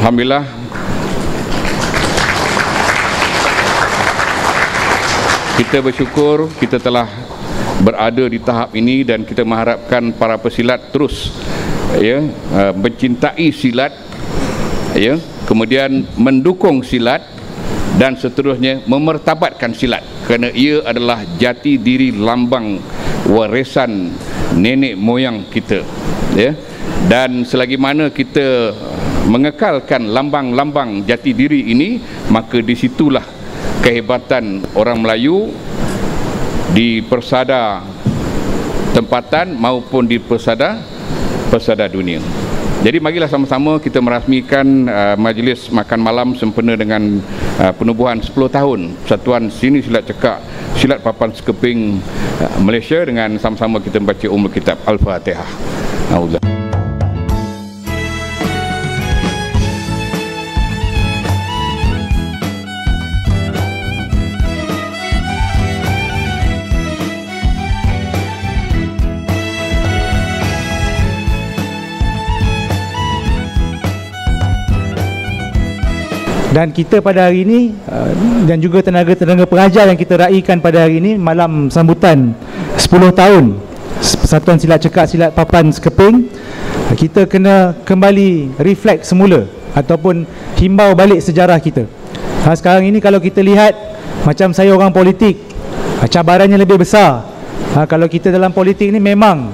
Alhamdulillah, kita bersyukur kita telah berada di tahap ini dan kita mengharapkan para pesilat terus mencintai silat, kemudian mendukung silat dan seterusnya memertabatkan silat, kerana ia adalah jati diri lambang warisan nenek moyang kita, dan selagi mana kita mengekalkan lambang-lambang jati diri ini, maka disitulah kehebatan orang Melayu di persada tempatan maupun di persada dunia. Jadi marilah sama-sama kita merasmikan majlis makan malam sempena dengan penubuhan 10 tahun Persatuan Seni Silat Cekak Silat Papan Sekeping Malaysia, dengan sama-sama kita membaca Ummul Kitab Al-Fatihah. Alhamdulillah. Dan kita pada hari ini dan juga tenaga-tenaga pengajar yang kita raikan pada hari ini, malam sambutan 10 tahun Persatuan Silat Cekak Silat Papan Sekeping, kita kena kembali reflect semula ataupun himbau balik sejarah kita. Sekarang ini kalau kita lihat, macam saya orang politik, cabarannya lebih besar. Kalau kita dalam politik ni memang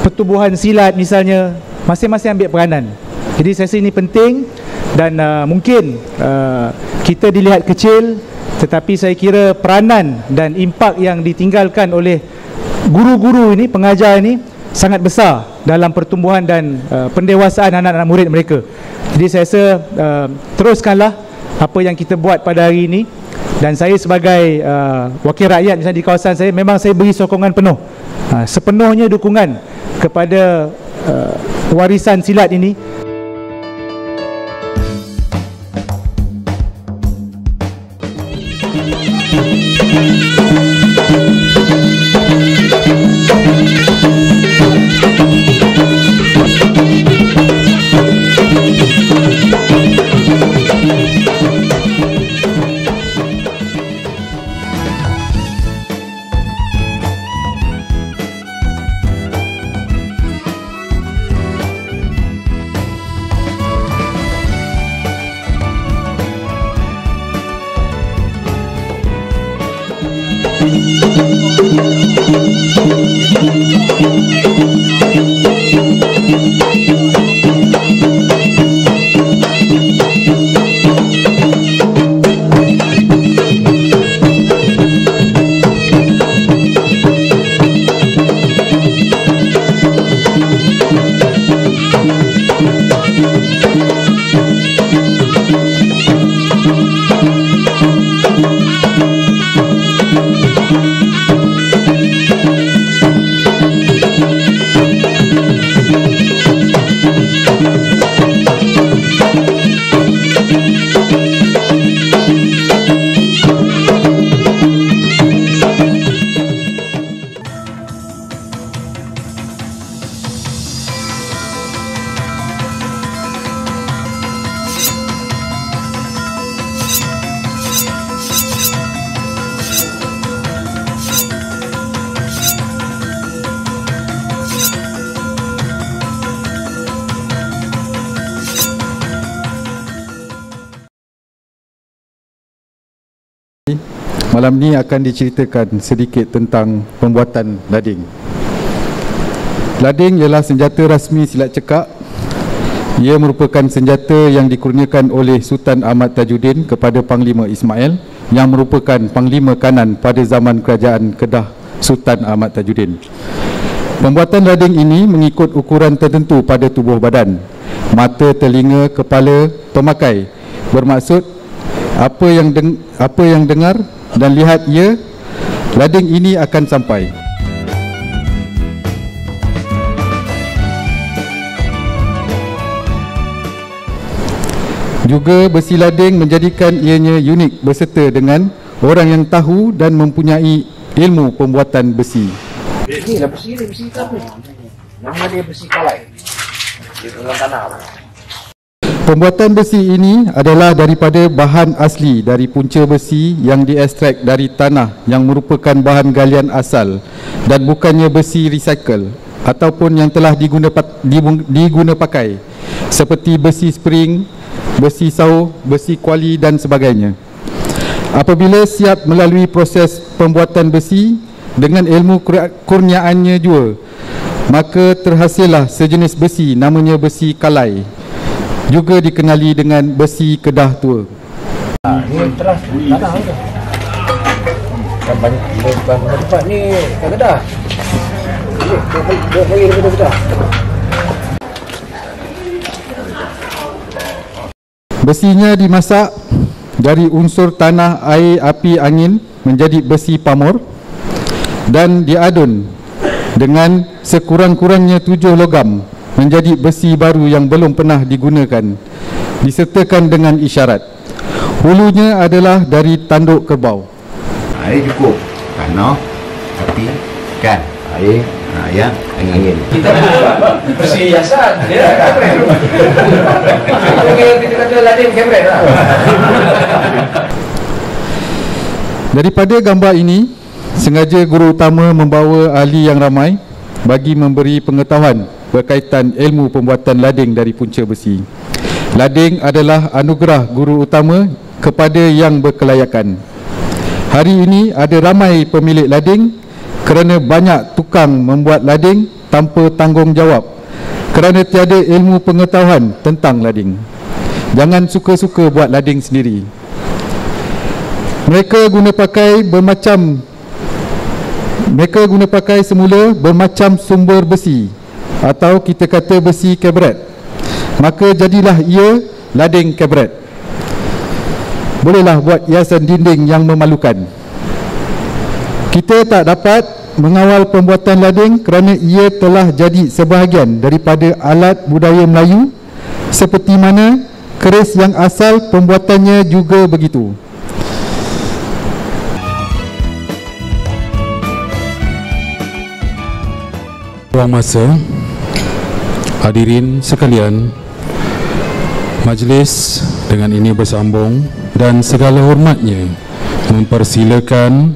pertubuhan silat misalnya masing-masing ambil peranan. Jadi saya rasa ini penting. Dan mungkin kita dilihat kecil, tetapi saya kira peranan dan impak yang ditinggalkan oleh guru-guru ini, pengajar ini sangat besar dalam pertumbuhan dan pendewasaan anak-anak murid mereka. Jadi saya rasa teruskanlah apa yang kita buat pada hari ini. Dan saya sebagai wakil rakyat misalnya di kawasan saya, memang saya beri sokongan penuh, sepenuhnya dukungan kepada warisan silat ini. Malam ni akan diceritakan sedikit tentang pembuatan lading. Lading ialah senjata rasmi silat cekak. Ia merupakan senjata yang dikurniakan oleh Sultan Ahmad Tajuddin kepada Panglima Ismail, yang merupakan Panglima Kanan pada zaman Kerajaan Kedah Sultan Ahmad Tajuddin. Pembuatan lading ini mengikut ukuran tertentu pada tubuh badan, mata, telinga, kepala pemakai. Bermaksud apa yang dengar dan lihat ia, lading ini akan sampai. Juga besi lading menjadikan ianya unik berserta dengan orang yang tahu dan mempunyai ilmu pembuatan besi. Inilah besi ni, besi hitam ni. Nama dia besi kalai. Dia dalam tanah. Pembuatan besi ini adalah daripada bahan asli dari punca besi yang diekstrak dari tanah yang merupakan bahan galian asal dan bukannya besi recycle ataupun yang telah diguna pakai seperti besi spring, besi saw, besi kuali dan sebagainya. Apabila siap melalui proses pembuatan besi dengan ilmu kurniaannya jua, maka terhasillah sejenis besi namanya besi kalai, juga dikenali dengan besi Kedah Tua. Ini teras tanah tu. Kan banyak tempat ni kat Kedah. Dia pergi daripada Kedah. Besinya dimasak dari unsur tanah, air, api, angin menjadi besi pamor dan diadun dengan sekurang-kurangnya 7 logam menjadi besi baru yang belum pernah digunakan, disertakan dengan isyarat. Hulunya adalah dari tanduk kerbau. Air cukup, tanah, api, kan? Air, ya, angin. Kita besi hiasan. Ya, keren. Kita kata lading keren lah. Daripada gambar ini, sengaja guru utama membawa ahli yang ramai bagi memberi pengetahuan berkaitan ilmu pembuatan lading dari punca besi. Lading adalah anugerah guru utama kepada yang berkelayakan. Hari ini ada ramai pemilik lading kerana banyak tukang membuat lading tanpa tanggungjawab kerana tiada ilmu pengetahuan tentang lading. Jangan suka-suka buat lading sendiri. Mereka guna pakai semula bermacam sumber besi, atau kita kata besi kabret. Maka jadilah ia lading kabret. Bolehlah buat hiasan dinding yang memalukan. Kita tak dapat mengawal pembuatan lading kerana ia telah jadi sebahagian daripada alat budaya Melayu, seperti mana keris yang asal pembuatannya juga begitu. Ruang masa, hadirin sekalian, majlis dengan ini bersambung dan segala hormatnya mempersilakan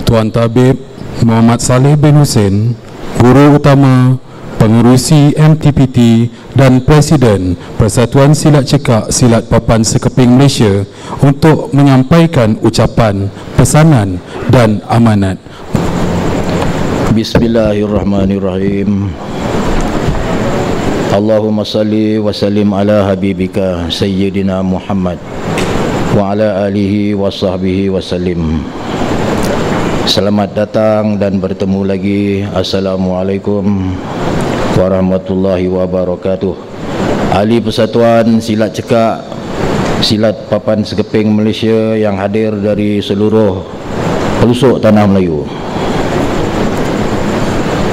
Tuan Tabib Muhammad Saleh bin Hussein, Guru Utama Pengerusi MTPT dan Presiden Persatuan Silat Cekak Silat Papan Sekeping Malaysia untuk menyampaikan ucapan, pesanan dan amanat. Bismillahirrahmanirrahim. Allahumma salli wa sallim ala habibika Sayyidina Muhammad wa ala alihi wa sahbihi wa sallim. Selamat datang dan bertemu lagi. Assalamualaikum warahmatullahi wabarakatuh. Ahli Persatuan Silat Cekak Silat Papan Sekeping Malaysia yang hadir dari seluruh pelosok tanah Melayu.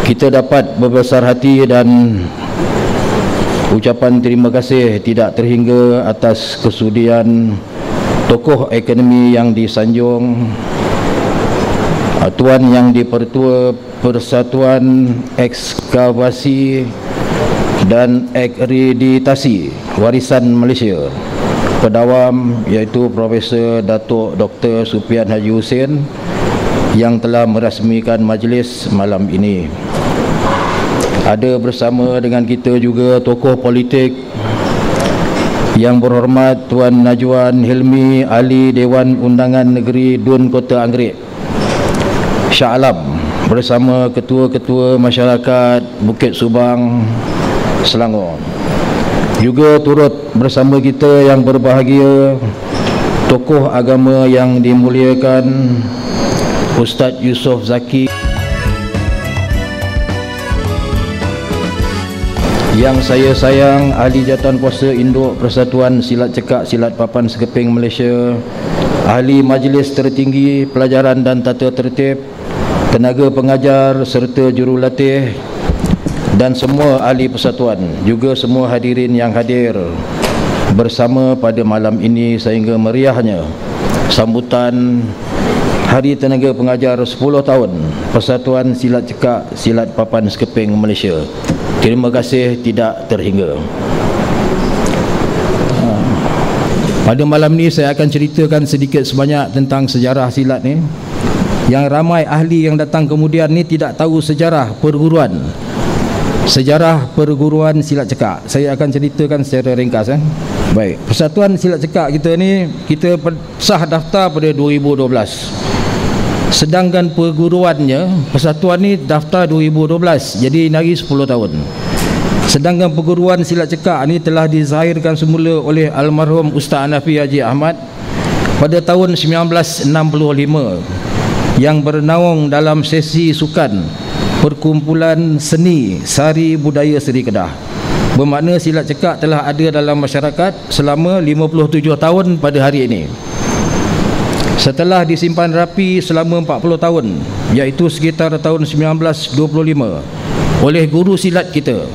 Kita dapat berbesar hati dan ucapan terima kasih tidak terhingga atas kesudian tokoh ekonomi yang disanjung, Tuan Yang di-Pertua Persatuan Ekskavasi dan Akreditasi Warisan Malaysia Pedawam, iaitu Profesor Datuk Dr. Sufian Haji Hussein, yang telah merasmikan majlis malam ini. Ada bersama dengan kita juga tokoh politik Yang berhormat Tuan Najwan Hilmi, Ahli Dewan Undangan Negeri Dun Kota Anggerik, Shah Alam, bersama ketua-ketua masyarakat Bukit Subang, Selangor. Juga turut bersama kita yang berbahagia tokoh agama yang dimuliakan Ustaz Yusof Zaki, yang saya sayang Ahli Jawatankuasa Induk Persatuan Silat Cekak Silat Papan Sekeping Malaysia, Ahli Majlis Tertinggi Pelajaran dan Tata Tertib, tenaga pengajar serta jurulatih dan semua ahli persatuan, juga semua hadirin yang hadir bersama pada malam ini sehingga meriahnya sambutan Hari Tenaga Pengajar 10 tahun Persatuan Silat Cekak Silat Papan Sekeping Malaysia. Terima kasih tidak terhingga. Pada malam ini saya akan ceritakan sedikit sebanyak tentang sejarah silat ni. Yang ramai ahli yang datang kemudian ni tidak tahu sejarah perguruan. Sejarah perguruan silat cekak saya akan ceritakan secara ringkas. Baik, Persatuan Silat Cekak kita ni, kita sah daftar pada 2012. Sedangkan perguruannya, persatuan ni daftar 2012, jadi nari 10 tahun. Sedangkan perguruan silat cekak ni telah dizahirkan semula oleh almarhum Ustaz Hanafi Haji Ahmad pada tahun 1965 yang bernaung dalam sesi sukan Perkumpulan Seni Sari Budaya Seri Kedah. Bermakna silat cekak telah ada dalam masyarakat selama 57 tahun pada hari ini. Setelah disimpan rapi selama 40 tahun, iaitu sekitar tahun 1925 oleh guru silat kita.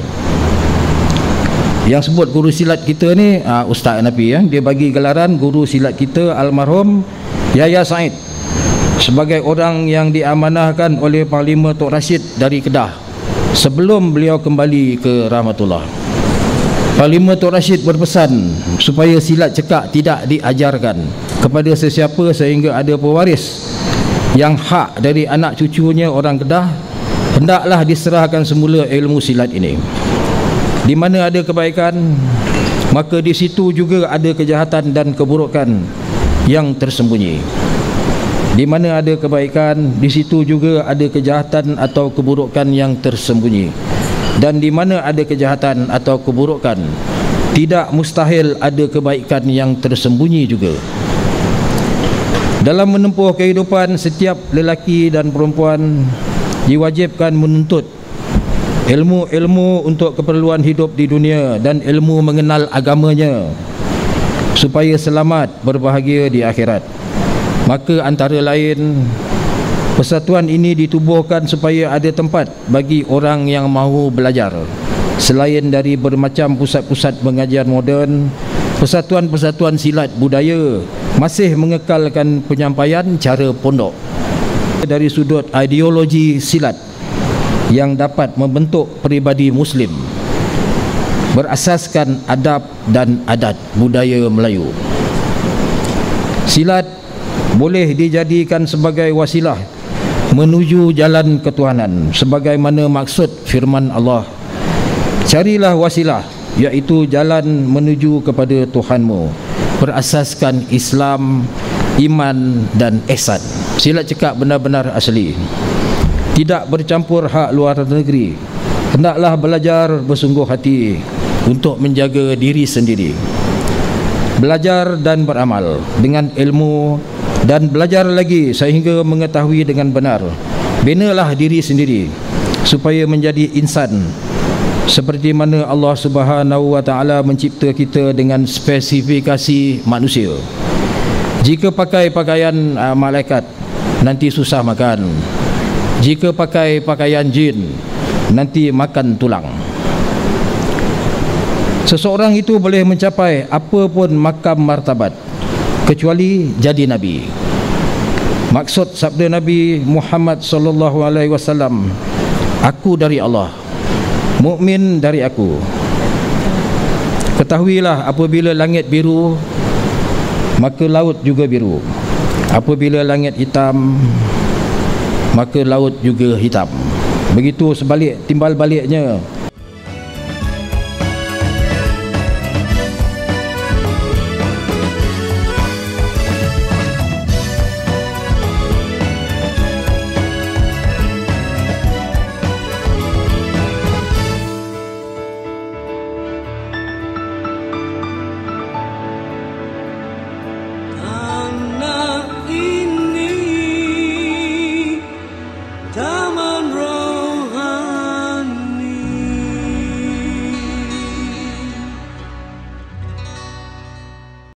Yang sebut guru silat kita ni Ustaz Hanafi, dia bagi gelaran guru silat kita almarhum Yahya Said sebagai orang yang diamanahkan oleh Panglima Tok Rashid dari Kedah sebelum beliau kembali ke rahmatullah. Panglima Tok Rashid berpesan supaya silat cekak tidak diajarkan kepada sesiapa sehingga ada pewaris yang hak dari anak cucunya orang Kedah, hendaklah diserahkan semula ilmu silat ini. Di mana ada kebaikan, maka di situ juga ada kejahatan dan keburukan yang tersembunyi. Di mana ada kebaikan, di situ juga ada kejahatan atau keburukan yang tersembunyi. Dan di mana ada kejahatan atau keburukan, tidak mustahil ada kebaikan yang tersembunyi juga. Dalam menempuh kehidupan, setiap lelaki dan perempuan diwajibkan menuntut ilmu-ilmu untuk keperluan hidup di dunia dan ilmu mengenal agamanya supaya selamat berbahagia di akhirat. Maka antara lain, persatuan ini ditubuhkan supaya ada tempat bagi orang yang mahu belajar. Selain dari bermacam pusat-pusat pengajian moden, persatuan-persatuan silat budaya masih mengekalkan penyampaian cara pondok dari sudut ideologi silat yang dapat membentuk peribadi Muslim berasaskan adab dan adat budaya Melayu. Silat boleh dijadikan sebagai wasilah menuju jalan ketuhanan sebagaimana maksud firman Allah, carilah wasilah, iaitu jalan menuju kepada Tuhanmu berasaskan Islam, iman dan ihsan. Silat cekak benar-benar asli, tidak bercampur hak luar negeri. Hendaklah belajar bersungguh hati untuk menjaga diri sendiri, belajar dan beramal dengan ilmu, dan belajar lagi sehingga mengetahui dengan benar. Binalah diri sendiri supaya menjadi insan seperti mana Allah Subhanahu wa taala mencipta kita dengan spesifikasi manusia. Jika pakai pakaian malaikat, nanti susah makan. Jika pakai pakaian jin, nanti makan tulang. Seseorang itu boleh mencapai apa pun makam martabat kecuali jadi nabi. Maksud sabda Nabi Muhammad sallallahu alaihi wasallam, aku dari Allah, mukmin dari aku. Ketahuilah, apabila langit biru, maka laut juga biru. Apabila langit hitam, maka laut juga hitam. Begitu sebalik, timbal baliknya,